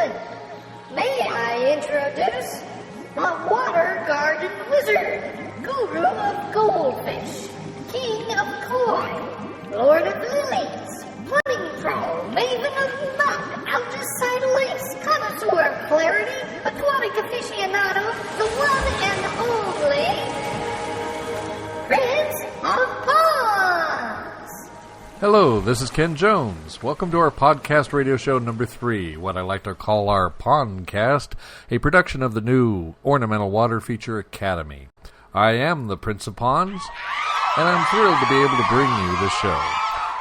gentlemen, may I introduce the Water Garden Wizard, Guru of Goldfish, King of Koi, Lord of Lilies, Pudding Pro, Maven of Mud, Outer Lace, Connoisseur of Clarity, Aquatic Aficionado, the one and only Prince of Ponds. Hello, this is Ken Jones. Welcome to our podcast radio show number 3, what I like to call our Pondcast, a production of the new Ornamental Water Feature Academy. I am the Prince of Ponds, and I'm thrilled to be able to bring you this show.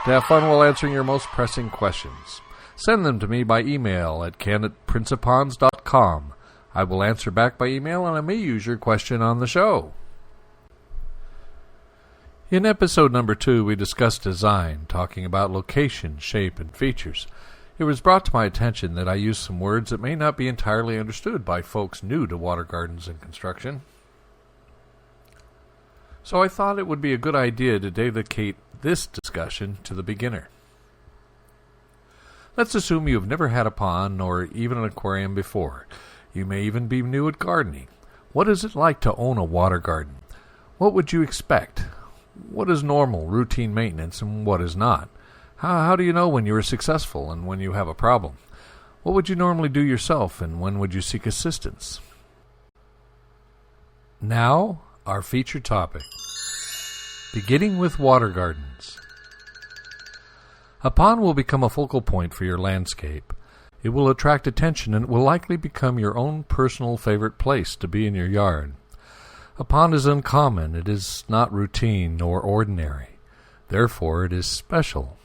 To have fun while answering your most pressing questions. Send them to me by email at ken@princeofponds.com. I will answer back by email, and I may use your question on the show. In episode number 2, we discussed design, talking about location, shape, and features. It was brought to my attention that I used some words that may not be entirely understood by folks new to water gardens and construction. So I thought it would be a good idea to dedicate this discussion to the beginner. Let's assume you have never had a pond or even an aquarium before. You may even be new at gardening. What is it like to own a water garden? What would you expect? What is normal, routine maintenance, and what is not? How do you know when you are successful and when you have a problem? What would you normally do yourself, and when would you seek assistance? Now, our feature topic. Beginning with water gardens. A pond will become a focal point for your landscape. It will attract attention and it will likely become your own personal favorite place to be in your yard. A pond is uncommon, it is not routine nor ordinary. Therefore, it is special.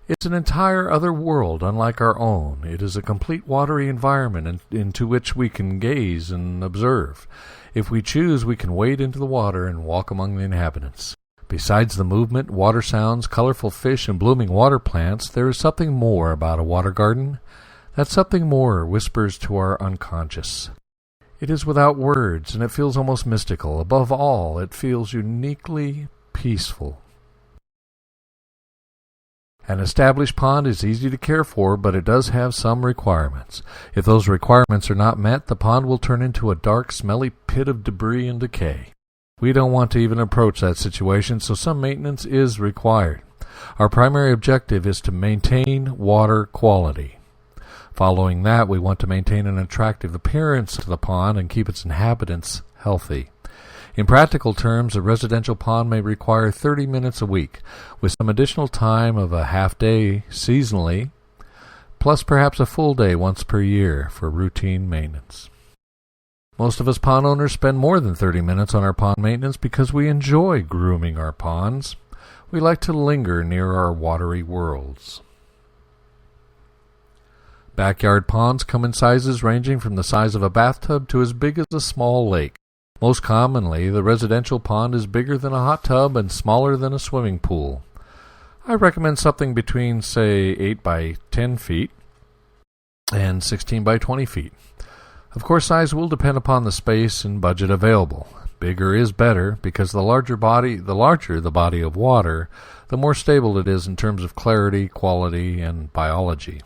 It's an entire other world unlike our own. It is a complete watery environment into which we can gaze and observe. If we choose, we can wade into the water and walk among the inhabitants. Besides the movement, water sounds, colorful fish, and blooming water plants, there is something more about a water garden. That something more whispers to our unconscious. It is without words, and it feels almost mystical. Above all, it feels uniquely peaceful. An established pond is easy to care for, but it does have some requirements. If those requirements are not met, the pond will turn into a dark, smelly pit of debris and decay. We don't want to even approach that situation, so some maintenance is required. Our primary objective is to maintain water quality. Following that, we want to maintain an attractive appearance to the pond and keep its inhabitants healthy. In practical terms, a residential pond may require 30 minutes a week, with some additional time of a half day seasonally, plus perhaps a full day once per year for routine maintenance. Most of us pond owners spend more than 30 minutes on our pond maintenance because we enjoy grooming our ponds. We like to linger near our watery worlds. Backyard ponds come in sizes ranging from the size of a bathtub to as big as a small lake. Most commonly, the residential pond is bigger than a hot tub and smaller than a swimming pool. I recommend something between, say, 8 by 10 feet and 16 by 20 feet. Of course, size will depend upon the space and budget available. Bigger is better because the larger the body of water, the more stable it is in terms of clarity, quality, and biology.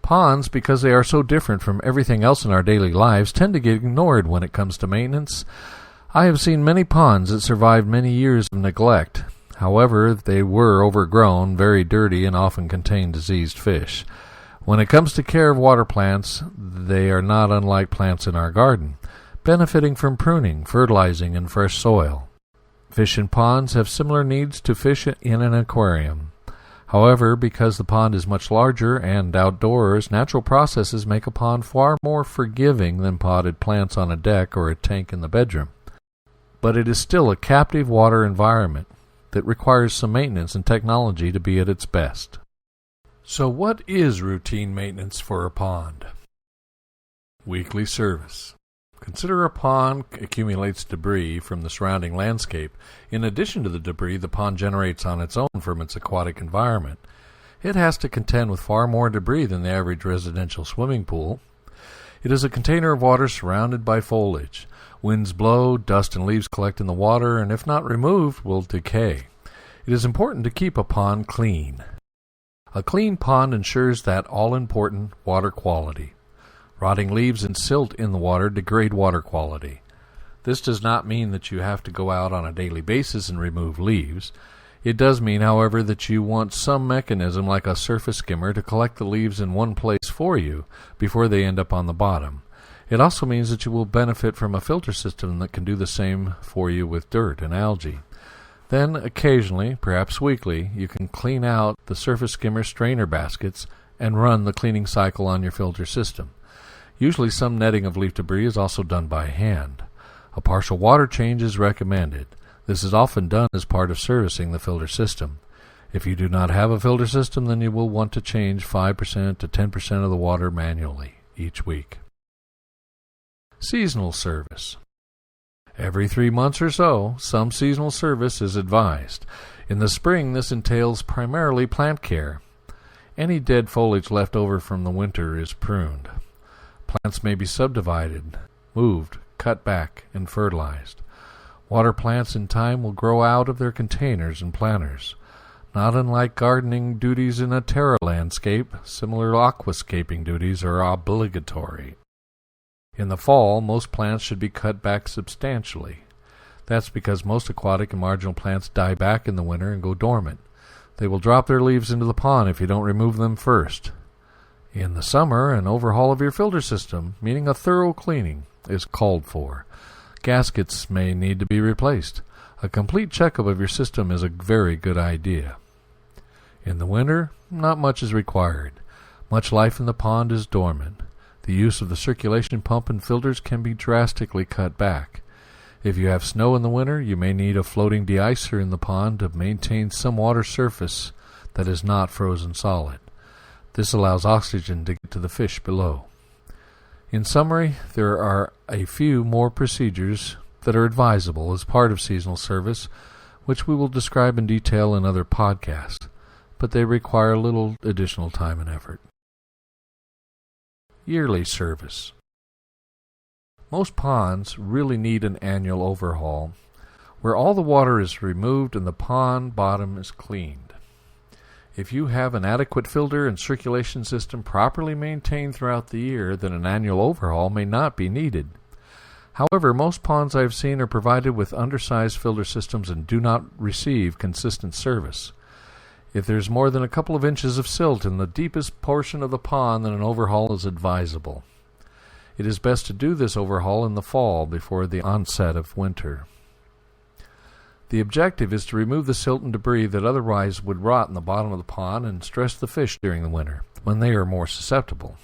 Ponds, because they are so different from everything else in our daily lives, tend to get ignored when it comes to maintenance. I have seen many ponds that survived many years of neglect. However, they were overgrown, very dirty, and often contained diseased fish. When it comes to care of water plants, they are not unlike plants in our garden, benefiting from pruning, fertilizing, and fresh soil. Fish in ponds have similar needs to fish in an aquarium. However, because the pond is much larger and outdoors, natural processes make a pond far more forgiving than potted plants on a deck or a tank in the bedroom. But it is still a captive water environment that requires some maintenance and technology to be at its best. So what is routine maintenance for a pond? Weekly service. Consider a pond accumulates debris from the surrounding landscape. In addition to the debris the pond generates on its own from its aquatic environment, it has to contend with far more debris than the average residential swimming pool. It is a container of water surrounded by foliage. Winds blow, dust and leaves collect in the water, and if not removed, will decay. It is important to keep a pond clean. A clean pond ensures that all-important water quality. Rotting leaves and silt in the water degrade water quality. This does not mean that you have to go out on a daily basis and remove leaves. It does mean, however, that you want some mechanism like a surface skimmer to collect the leaves in one place for you before they end up on the bottom. It also means that you will benefit from a filter system that can do the same for you with dirt and algae. Then, occasionally, perhaps weekly, you can clean out the surface skimmer strainer baskets and run the cleaning cycle on your filter system. Usually some netting of leaf debris is also done by hand. A partial water change is recommended. This is often done as part of servicing the filter system. If you do not have a filter system, then you will want to change 5% to 10% of the water manually each week. Seasonal service. Every 3 months or so, some seasonal service is advised. In the spring, this entails primarily plant care. Any dead foliage left over from the winter is pruned. Plants may be subdivided, moved, cut back, and fertilized. Water plants in time will grow out of their containers and planters. Not unlike gardening duties in a terra landscape, similar aquascaping duties are obligatory. In the fall, most plants should be cut back substantially. That's because most aquatic and marginal plants die back in the winter and go dormant. They will drop their leaves into the pond if you don't remove them first. In the summer, an overhaul of your filter system, meaning a thorough cleaning, is called for. Gaskets may need to be replaced. A complete checkup of your system is a very good idea. In the winter, not much is required. Much life in the pond is dormant. The use of the circulation pump and filters can be drastically cut back. If you have snow in the winter, you may need a floating de-icer in the pond to maintain some water surface that is not frozen solid. This allows oxygen to get to the fish below. In summary, there are a few more procedures that are advisable as part of seasonal service, which we will describe in detail in other podcasts, but they require little additional time and effort. Yearly service. Most ponds really need an annual overhaul, where all the water is removed and the pond bottom is cleaned. If you have an adequate filter and circulation system properly maintained throughout the year, then an annual overhaul may not be needed. However, most ponds I have seen are provided with undersized filter systems and do not receive consistent service. If there's more than a couple of inches of silt in the deepest portion of the pond, then an overhaul is advisable. It is best to do this overhaul in the fall before the onset of winter. The objective is to remove the silt and debris that otherwise would rot in the bottom of the pond and stress the fish during the winter, when they are more susceptible.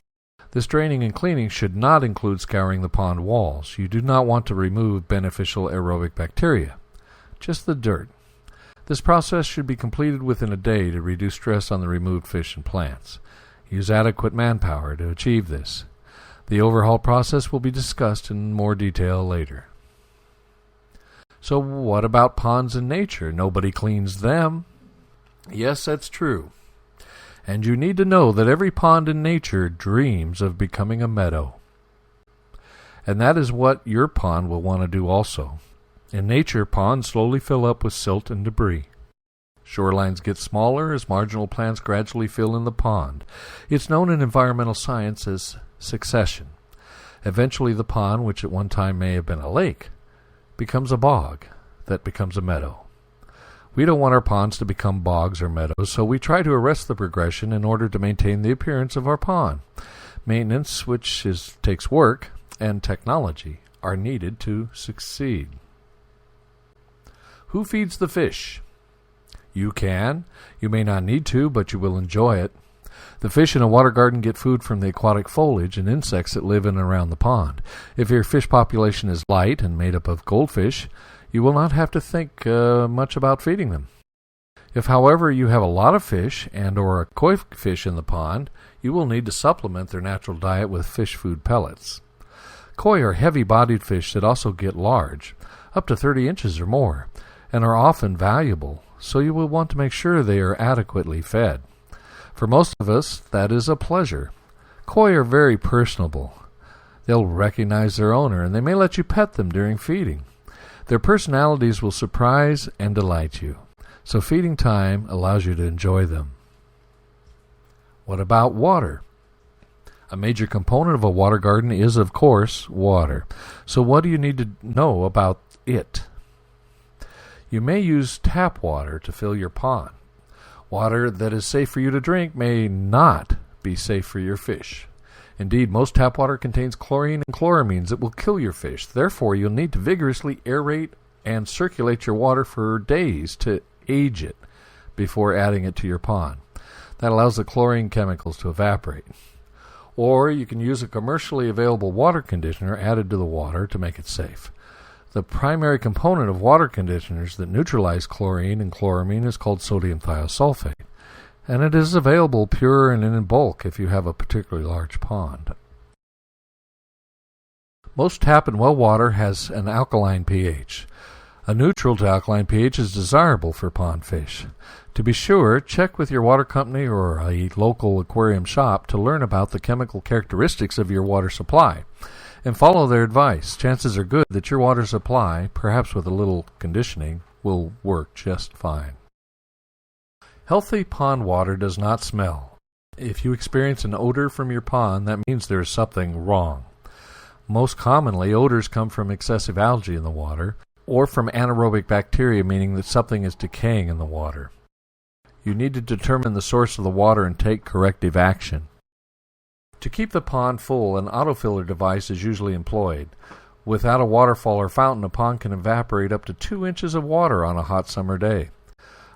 This draining and cleaning should not include scouring the pond walls. You do not want to remove beneficial aerobic bacteria, just the dirt. This process should be completed within a day to reduce stress on the removed fish and plants. Use adequate manpower to achieve this. The overhaul process will be discussed in more detail later. So what about ponds in nature? Nobody cleans them. Yes, that's true. And you need to know that every pond in nature dreams of becoming a meadow. And that is what your pond will want to do also. In nature, ponds slowly fill up with silt and debris. Shorelines get smaller as marginal plants gradually fill in the pond. It's known in environmental science as succession. Eventually the pond, which at one time may have been a lake, becomes a bog that becomes a meadow. We don't want our ponds to become bogs or meadows, so we try to arrest the progression in order to maintain the appearance of our pond. Maintenance, which takes work, and technology are needed to succeed. Who feeds the fish? You can. You may not need to, but you will enjoy it. The fish in a water garden get food from the aquatic foliage and insects that live in and around the pond. If your fish population is light and made up of goldfish, you will not have to think much about feeding them. If, however, you have a lot of fish and or a koi fish in the pond, you will need to supplement their natural diet with fish food pellets. Koi are heavy-bodied fish that also get large, up to 30 inches or more, and are often valuable, so you will want to make sure they are adequately fed. For most of us, that is a pleasure. Koi are very personable. They'll recognize their owner, and they may let you pet them during feeding. Their personalities will surprise and delight you, so feeding time allows you to enjoy them. What about water? A major component of a water garden is, of course, water. So what do you need to know about it? You may use tap water to fill your pond. Water that is safe for you to drink may not be safe for your fish. Indeed, most tap water contains chlorine and chloramines that will kill your fish. Therefore, you'll need to vigorously aerate and circulate your water for days to age it before adding it to your pond. That allows the chlorine chemicals to evaporate. Or you can use a commercially available water conditioner added to the water to make it safe. The primary component of water conditioners that neutralize chlorine and chloramine is called sodium thiosulfate, and it is available pure and in bulk if you have a particularly large pond. Most tap and well water has an alkaline pH. A neutral to alkaline pH is desirable for pond fish. To be sure, check with your water company or a local aquarium shop to learn about the chemical characteristics of your water supply, and follow their advice. Chances are good that your water supply, perhaps with a little conditioning, will work just fine. Healthy pond water does not smell. If you experience an odor from your pond, that means there is something wrong. Most commonly, odors come from excessive algae in the water, or from anaerobic bacteria, meaning that something is decaying in the water. You need to determine the source of the water and take corrective action. To keep the pond full, an autofiller device is usually employed. Without a waterfall or fountain, a pond can evaporate up to 2 inches of water on a hot summer day.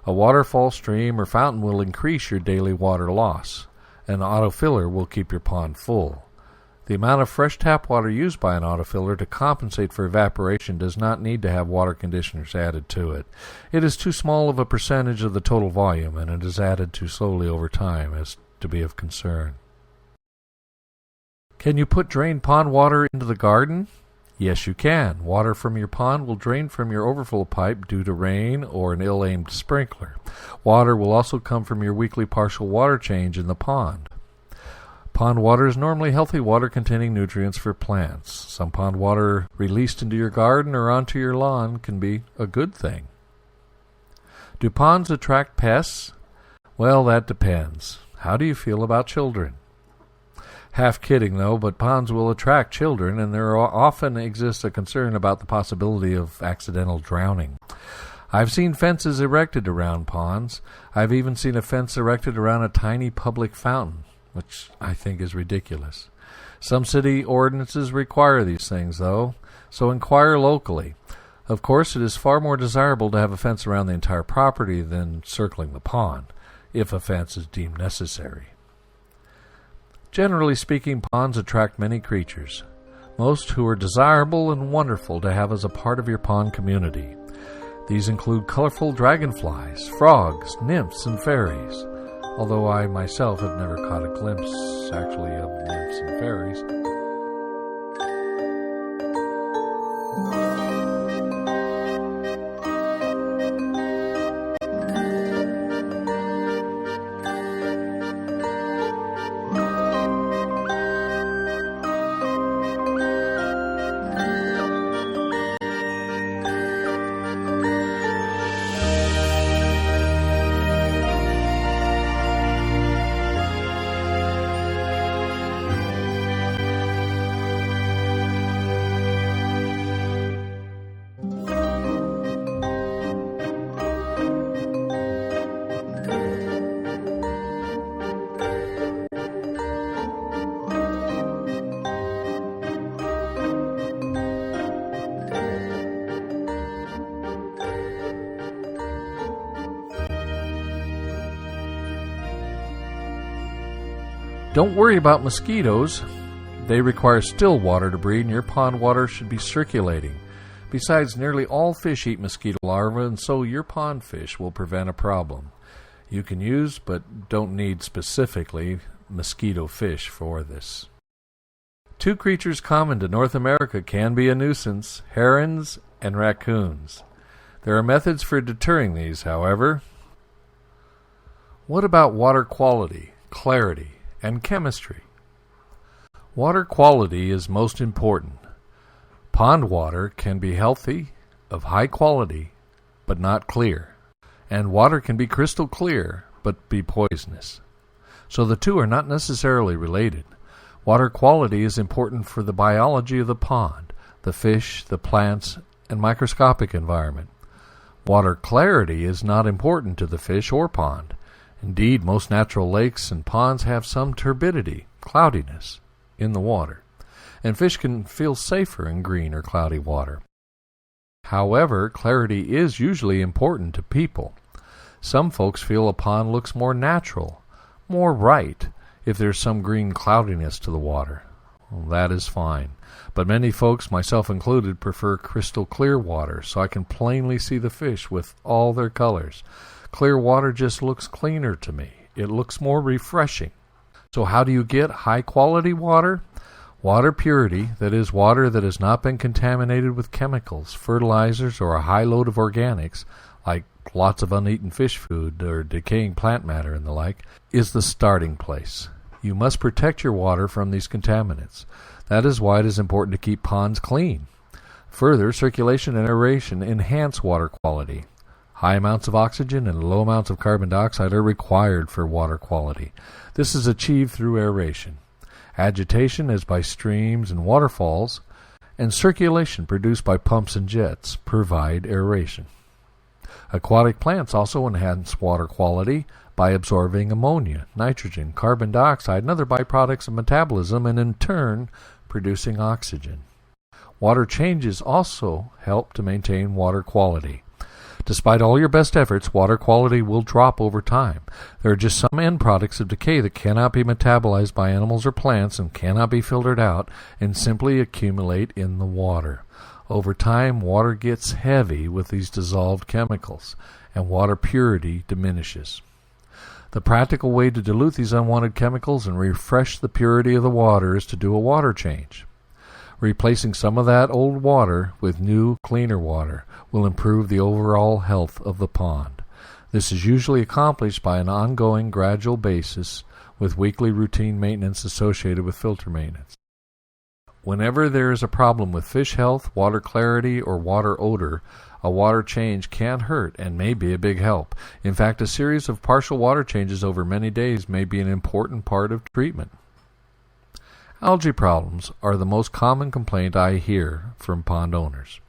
A waterfall, stream, or fountain will increase your daily water loss. An autofiller will keep your pond full. The amount of fresh tap water used by an autofiller to compensate for evaporation does not need to have water conditioners added to it. It is too small of a percentage of the total volume, and it is added too slowly over time as to be of concern. Can you put drained pond water into the garden? Yes, you can. Water from your pond will drain from your overflow pipe due to rain or an ill-aimed sprinkler. Water will also come from your weekly partial water change in the pond. Pond water is normally healthy water containing nutrients for plants. Some pond water released into your garden or onto your lawn can be a good thing. Do ponds attract pests? Well, that depends. How do you feel about children? Half kidding, though, but ponds will attract children, and there often exists a concern about the possibility of accidental drowning. I've seen fences erected around ponds. I've even seen a fence erected around a tiny public fountain, which I think is ridiculous. Some city ordinances require these things, though, so inquire locally. Of course, it is far more desirable to have a fence around the entire property than circling the pond, if a fence is deemed necessary. Generally speaking, ponds attract many creatures, most who are desirable and wonderful to have as a part of your pond community. These include colorful dragonflies, frogs, nymphs, and fairies, although I myself have never caught a glimpse, actually, of nymphs and fairies. Don't worry about mosquitoes. They require still water to breed, and your pond water should be circulating. Besides, nearly all fish eat mosquito larvae, and so your pond fish will prevent a problem. You can use, but don't need specifically, mosquito fish for this. Two creatures common to North America can be a nuisance: herons and raccoons. There are methods for deterring these, however. What about water quality, clarity, and chemistry? Water quality is most important. Pond water can be healthy, of high quality, but not clear. And water can be crystal clear, but be poisonous. so the two are not necessarily related. Water quality is important for the biology of the pond, the fish, the plants, and microscopic environment. Water clarity is not important to the fish or pond. Indeed, most natural lakes and ponds have some turbidity, cloudiness, in the water, and fish can feel safer in green or cloudy water. However, clarity is usually important to people. Some folks feel a pond looks more natural, more right, if there's some green cloudiness to the water. Well, that is fine. But many folks, myself included, prefer crystal clear water so I can plainly see the fish with all their colors. Clear water just looks cleaner to me. It looks more refreshing. So how do you get high-quality water? Water purity, that is, water that has not been contaminated with chemicals, fertilizers, or a high load of organics, like lots of uneaten fish food or decaying plant matter and the like, is the starting place. You must protect your water from these contaminants. That is why it is important to keep ponds clean. Further, circulation and aeration enhance water quality. High amounts of oxygen and low amounts of carbon dioxide are required for water quality. This is achieved through aeration. Agitation, as by streams and waterfalls, and circulation produced by pumps and jets, provide aeration. Aquatic plants also enhance water quality by absorbing ammonia, nitrogen, carbon dioxide, and other byproducts of metabolism, and in turn producing oxygen. Water changes also help to maintain water quality. Despite all your best efforts, water quality will drop over time. There are just some end products of decay that cannot be metabolized by animals or plants and cannot be filtered out and simply accumulate in the water. Over time, water gets heavy with these dissolved chemicals, and water purity diminishes. The practical way to dilute these unwanted chemicals and refresh the purity of the water is to do a water change. Replacing some of that old water with new, cleaner water will improve the overall health of the pond. This is usually accomplished by an ongoing, gradual basis with weekly routine maintenance associated with filter maintenance. Whenever there is a problem with fish health, water clarity, or water odor, a water change can't hurt and may be a big help. In fact, a series of partial water changes over many days may be an important part of treatment. Algae problems are the most common complaint I hear from pond owners.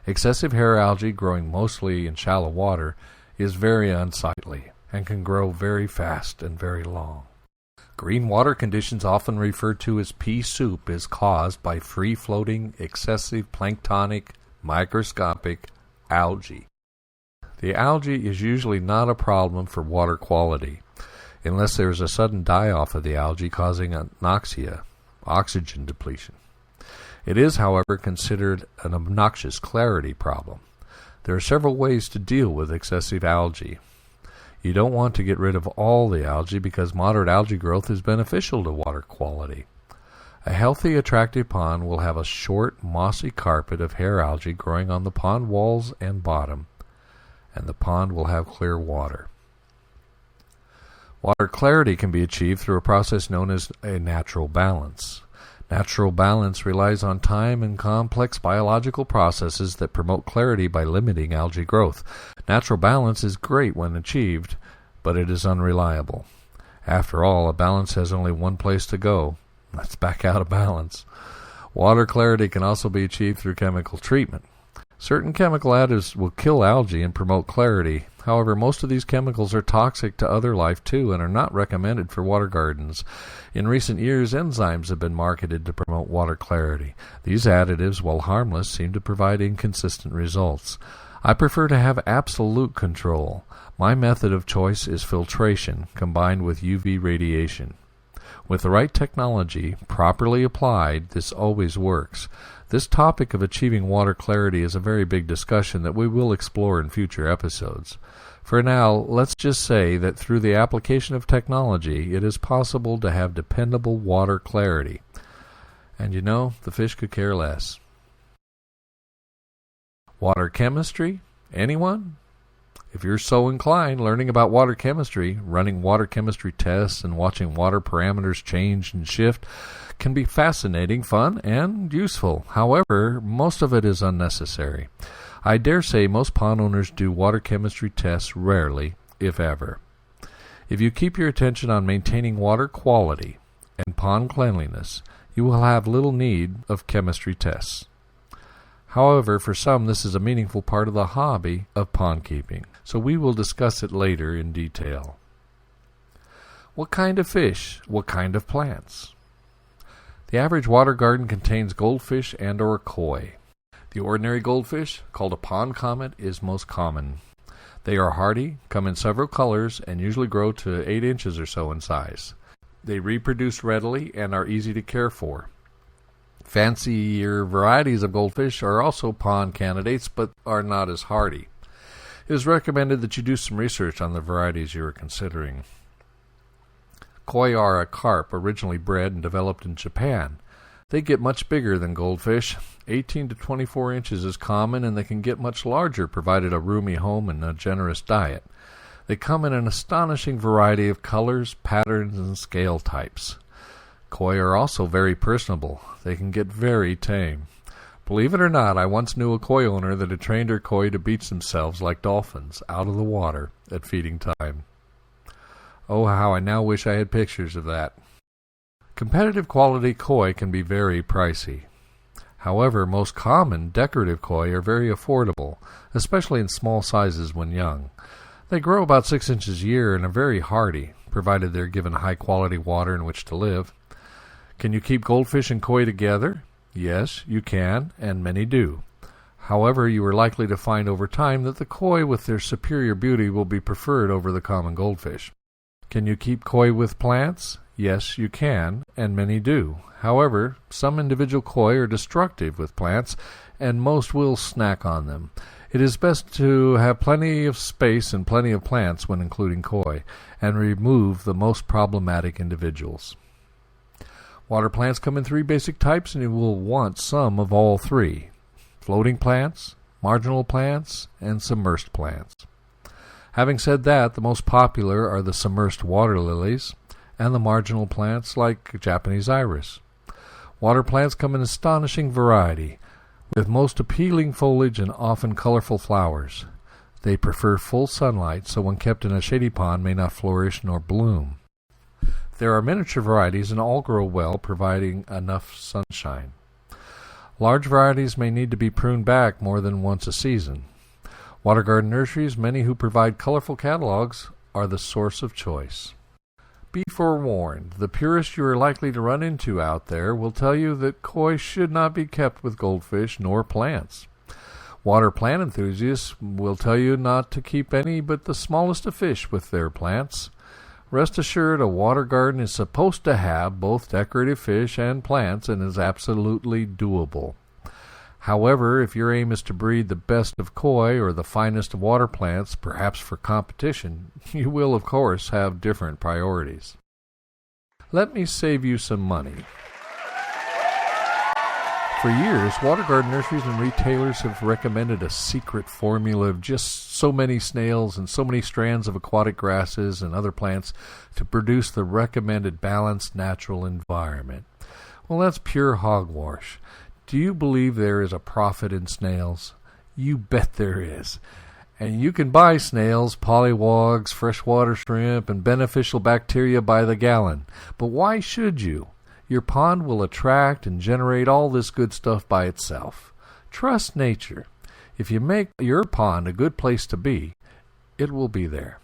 Excessive hair algae growing mostly in shallow water is very unsightly and can grow very fast and very long. Green water conditions, often referred to as pea soup, is caused by free-floating, excessive planktonic, microscopic algae. The algae is usually not a problem for water quality, unless there is a sudden die-off of the algae causing anoxia, oxygen depletion. It is, however, considered an obnoxious clarity problem. There are several ways to deal with excessive algae. You don't want to get rid of all the algae because moderate algae growth is beneficial to water quality. A healthy, attractive pond will have a short, mossy carpet of hair algae growing on the pond walls and bottom, and the pond will have clear water. Water clarity can be achieved through a process known as a natural balance. Natural balance relies on time and complex biological processes that promote clarity by limiting algae growth. Natural balance is great when achieved, but it is unreliable. After all, a balance has only one place to go. That's back out of balance. Water clarity can also be achieved through chemical treatment. Certain chemical additives will kill algae and promote clarity. However, most of these chemicals are toxic to other life too and are not recommended for water gardens. In recent years, enzymes have been marketed to promote water clarity. These additives, while harmless, seem to provide inconsistent results. I prefer to have absolute control. My method of choice is filtration combined with UV radiation. With the right technology, properly applied, this always works. This topic of achieving water clarity is a very big discussion that we will explore in future episodes. For now, let's just say that through the application of technology, it is possible to have dependable water clarity. And you know, the fish could care less. Water chemistry? Anyone? If you're so inclined, learning about water chemistry, running water chemistry tests, and watching water parameters change and shift can be fascinating, fun, and useful. However, most of it is unnecessary. I dare say most pond owners do water chemistry tests rarely, if ever. If you keep your attention on maintaining water quality and pond cleanliness, you will have little need of chemistry tests. However, for some this is a meaningful part of the hobby of pond keeping, so we will discuss it later in detail. What kind of fish? What kind of plants? The average water garden contains goldfish and or koi. The ordinary goldfish, called a pond comet, is most common. They are hardy, come in several colors, and usually grow to 8 inches or so in size. They reproduce readily and are easy to care for. Fancier varieties of goldfish are also pond candidates, but are not as hardy. It is recommended that you do some research on the varieties you are considering. Koi are a carp originally bred and developed in Japan. They get much bigger than goldfish. 18 to 24 inches is common, and they can get much larger provided a roomy home and a generous diet. They come in an astonishing variety of colors, patterns, and scale types. Koi are also very personable. They can get very tame. Believe it or not, I once knew a koi owner that had trained her koi to beach themselves like dolphins out of the water at feeding time. Oh, how I now wish I had pictures of that. Competitive quality koi can be very pricey. However, most common decorative koi are very affordable, especially in small sizes when young. They grow about 6 inches a year and are very hardy, provided they're given high-quality water in which to live. Can you keep goldfish and koi together? Yes, you can, and many do. However, you are likely to find over time that the koi with their superior beauty will be preferred over the common goldfish. Can you keep koi with plants? Yes, you can, and many do. However, some individual koi are destructive with plants, and most will snack on them. It is best to have plenty of space and plenty of plants when including koi, and remove the most problematic individuals. Water plants come in 3 basic types, and you will want some of all 3. Floating plants, marginal plants, and submersed plants. Having said that, the most popular are the submersed water lilies and the marginal plants like Japanese iris. Water plants come in astonishing variety, with most appealing foliage and often colorful flowers. They prefer full sunlight, so when kept in a shady pond may not flourish nor bloom. There are miniature varieties, and all grow well, providing enough sunshine. Large varieties may need to be pruned back more than once a season. Water garden nurseries, many who provide colorful catalogs, are the source of choice. Be forewarned, the purists you are likely to run into out there will tell you that koi should not be kept with goldfish nor plants. Water plant enthusiasts will tell you not to keep any but the smallest of fish with their plants. Rest assured, a water garden is supposed to have both decorative fish and plants and is absolutely doable. However, if your aim is to breed the best of koi or the finest of water plants, perhaps for competition, you will, of course, have different priorities. Let me save you some money. For years, water garden nurseries and retailers have recommended a secret formula of just so many snails and so many strands of aquatic grasses and other plants to produce the recommended balanced natural environment. Well, that's pure hogwash. Do you believe there is a profit in snails? You bet there is. And you can buy snails, polywogs, freshwater shrimp, and beneficial bacteria by the gallon. But why should you? Your pond will attract and generate all this good stuff by itself. Trust nature. If you make your pond a good place to be, it will be there.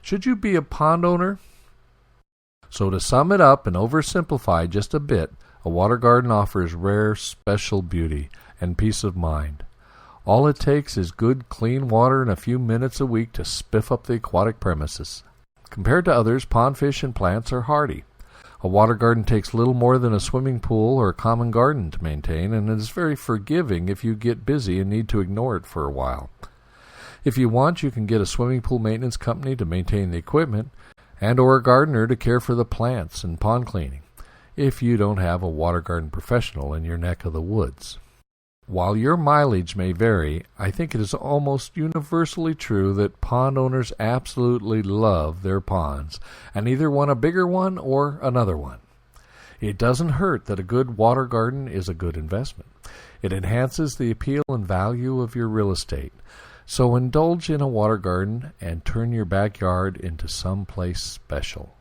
Should you be a pond owner? So to sum it up and oversimplify just a bit, a water garden offers rare, special beauty and peace of mind. All it takes is good, clean water and a few minutes a week to spiff up the aquatic premises. Compared to others, pond fish and plants are hardy. A water garden takes little more than a swimming pool or a common garden to maintain, and it is very forgiving if you get busy and need to ignore it for a while. If you want, you can get a swimming pool maintenance company to maintain the equipment, and or a gardener to care for the plants and pond cleaning, if you don't have a water garden professional in your neck of the woods. While your mileage may vary, I think it is almost universally true that pond owners absolutely love their ponds and either want a bigger one or another one. It doesn't hurt that a good water garden is a good investment. It enhances the appeal and value of your real estate. So indulge in a water garden and turn your backyard into someplace special.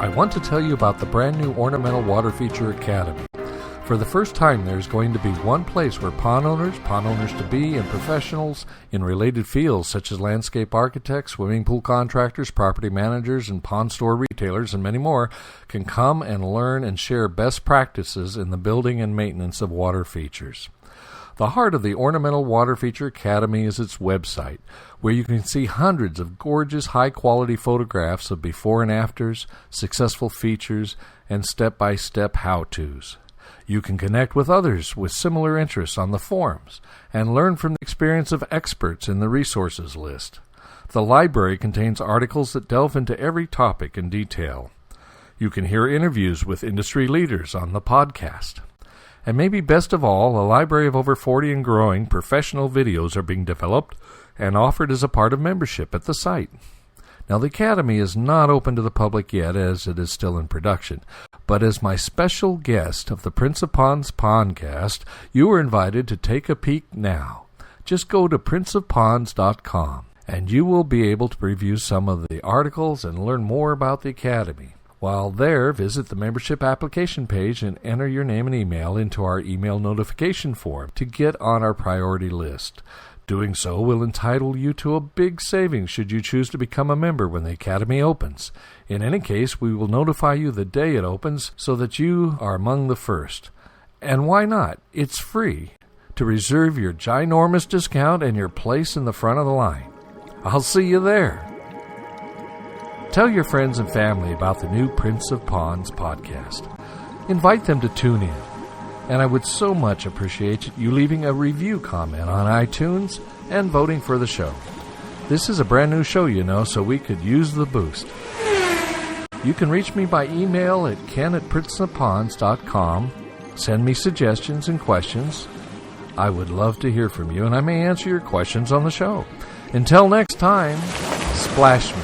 I want to tell you about the brand new Ornamental Water Feature Academy. For the first time, there's going to be one place where pond owners-to-be, and professionals in related fields such as landscape architects, swimming pool contractors, property managers, and pond store retailers, and many more, can come and learn and share best practices in the building and maintenance of water features. The heart of the Ornamental Water Feature Academy is its website, where you can see hundreds of gorgeous, high-quality photographs of before and afters, successful features, and step-by-step how-tos. You can connect with others with similar interests on the forums and learn from the experience of experts in the resources list. The library contains articles that delve into every topic in detail. You can hear interviews with industry leaders on the podcast. And maybe best of all, a library of over 40 and growing professional videos are being developed and offered as a part of membership at the site. Now, the Academy is not open to the public yet, as it is still in production, but as my special guest of the Prince of Ponds Pondcast, you are invited to take a peek now. Just go to princeofponds.com, and you will be able to review some of the articles and learn more about the Academy. While there, visit the membership application page and enter your name and email into our email notification form to get on our priority list. Doing so will entitle you to a big savings should you choose to become a member when the Academy opens. In any case, we will notify you the day it opens so that you are among the first. And why not? It's free to reserve your ginormous discount and your place in the front of the line. I'll see you there. Tell your friends and family about the new Prince of Ponds podcast. Invite them to tune in. And I would so much appreciate you leaving a review comment on iTunes and voting for the show. This is a brand new show, so we could use the boost. You can reach me by email at ken@princeofponds.com. Send me suggestions and questions. I would love to hear from you, and I may answer your questions on the show. Until next time, splash me.